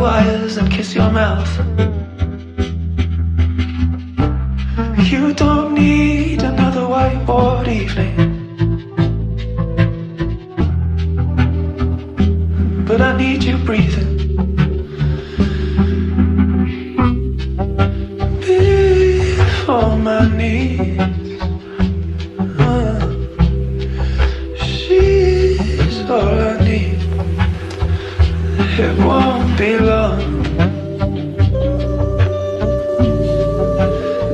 wires and kiss your mouth. You don't need another whiteboard evening, but I need you breathing before my knees. She's all I need. It won't be long,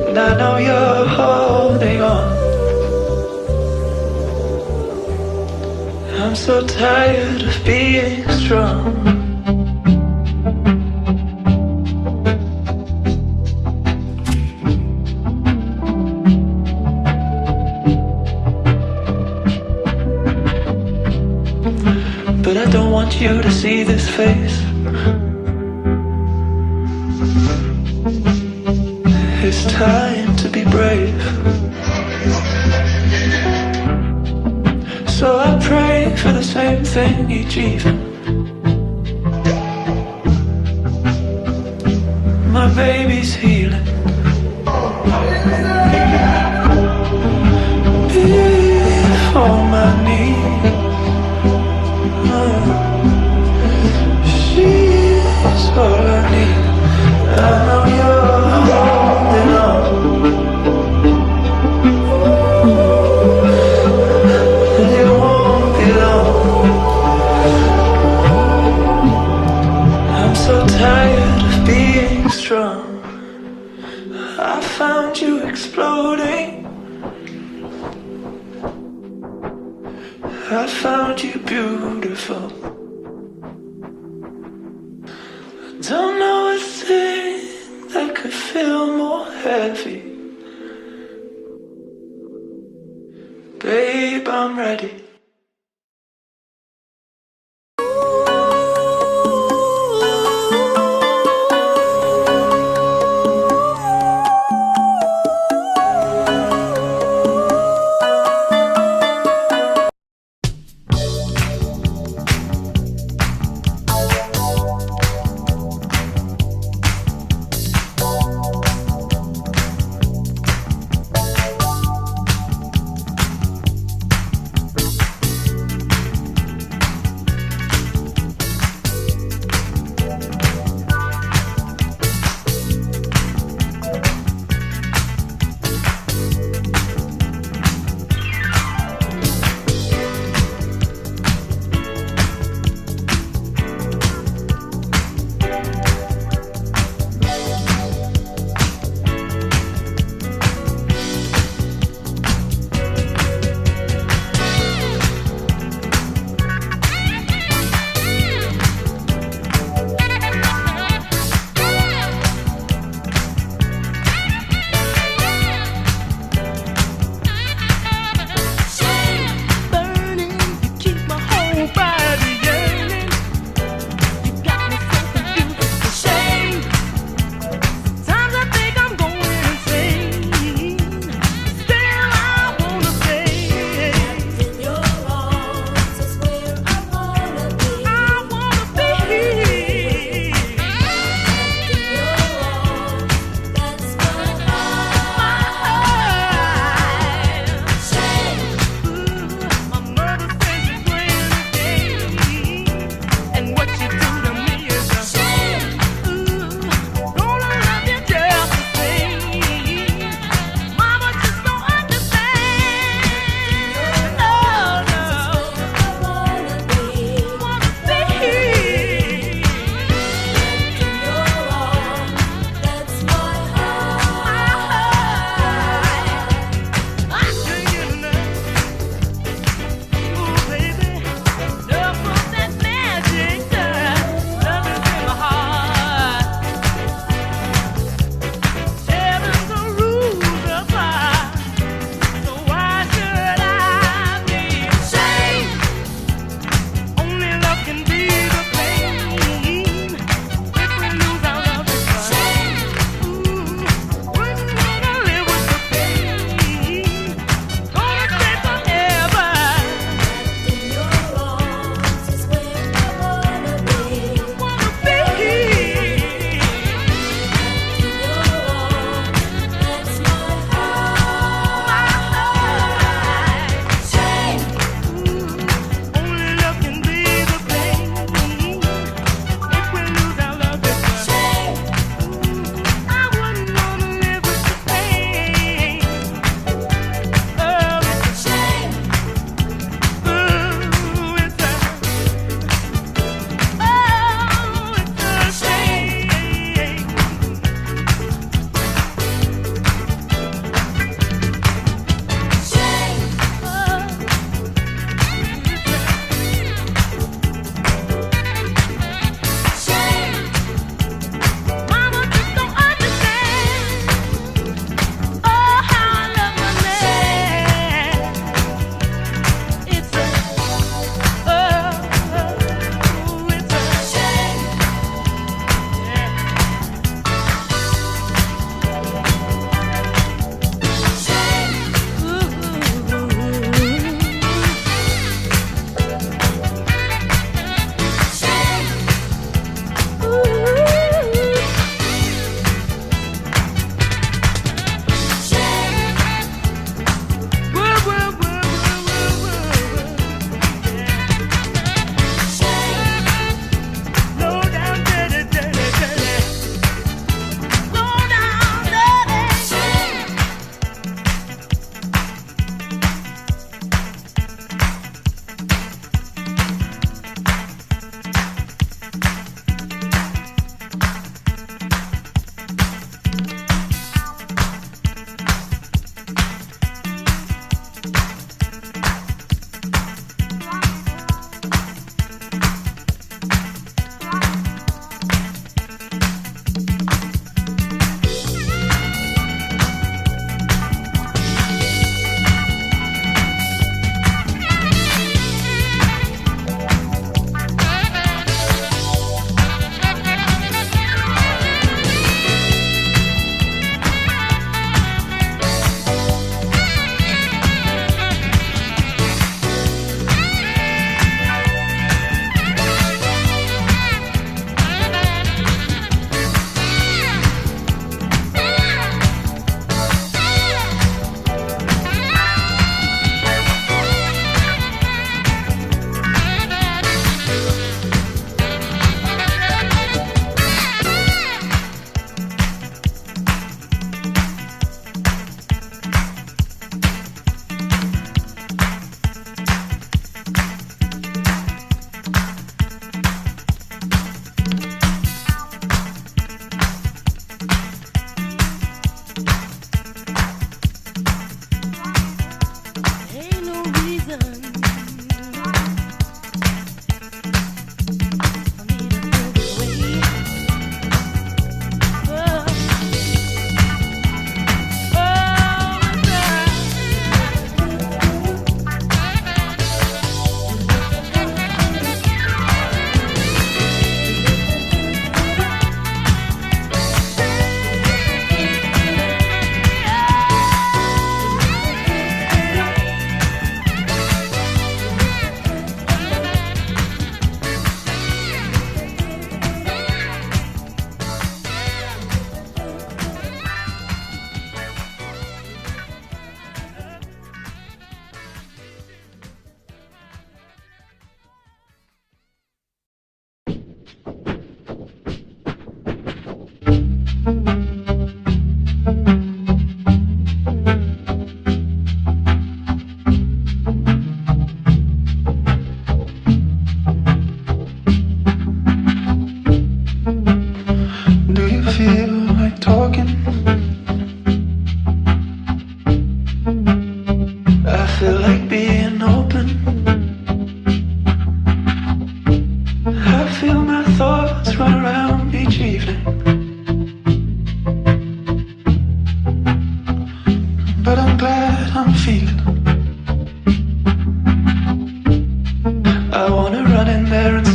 and I know you're holding on. I'm so tired of being strong. But I don't want you to see this face. It's time to be brave. So I pray for the same thing each evening. My baby's healing. Before my knees. She's all I need. I know you're holding on. It won't be long. I'm so tired of being strong. I found you exploding. I found you beautiful. Don't know a thing that could feel more heavy. Babe, I'm ready.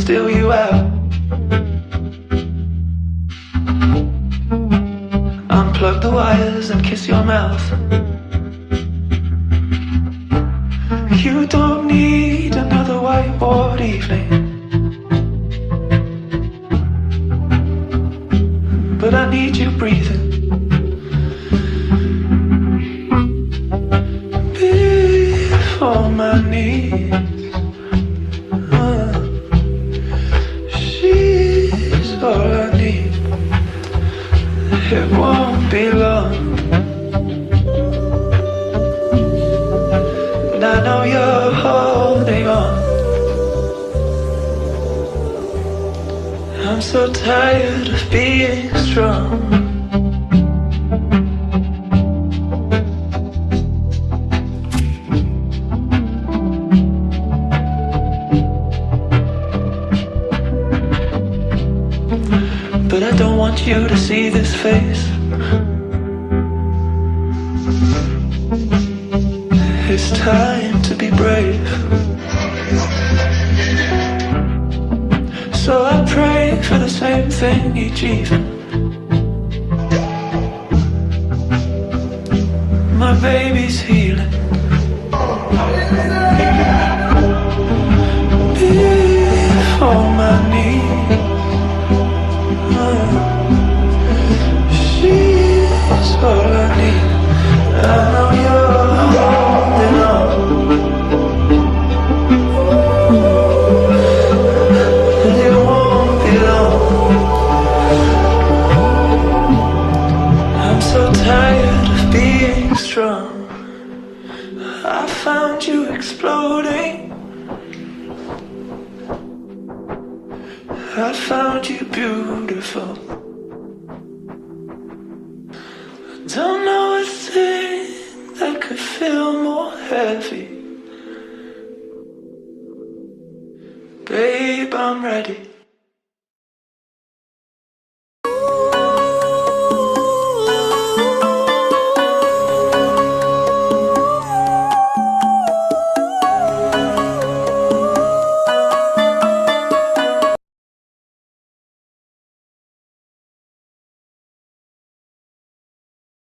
steal you out. Unplug the wires and kiss your mouth. You don't need another whiteboard evening, but I need you breathing. Before my knees, she's all I need. It won't be long, and I know you're holding on. I'm so tired of being strong. But I don't want you to see this face. It's time to be brave. So I pray for the same thing each evening. My baby's healing. Before my knees, she's all I need. I know you're holding on. It won't be long. I'm so tired of being strong. I found you exploding. I found you beautiful. Don't know a thing that could feel more heavy. Babe, I'm ready.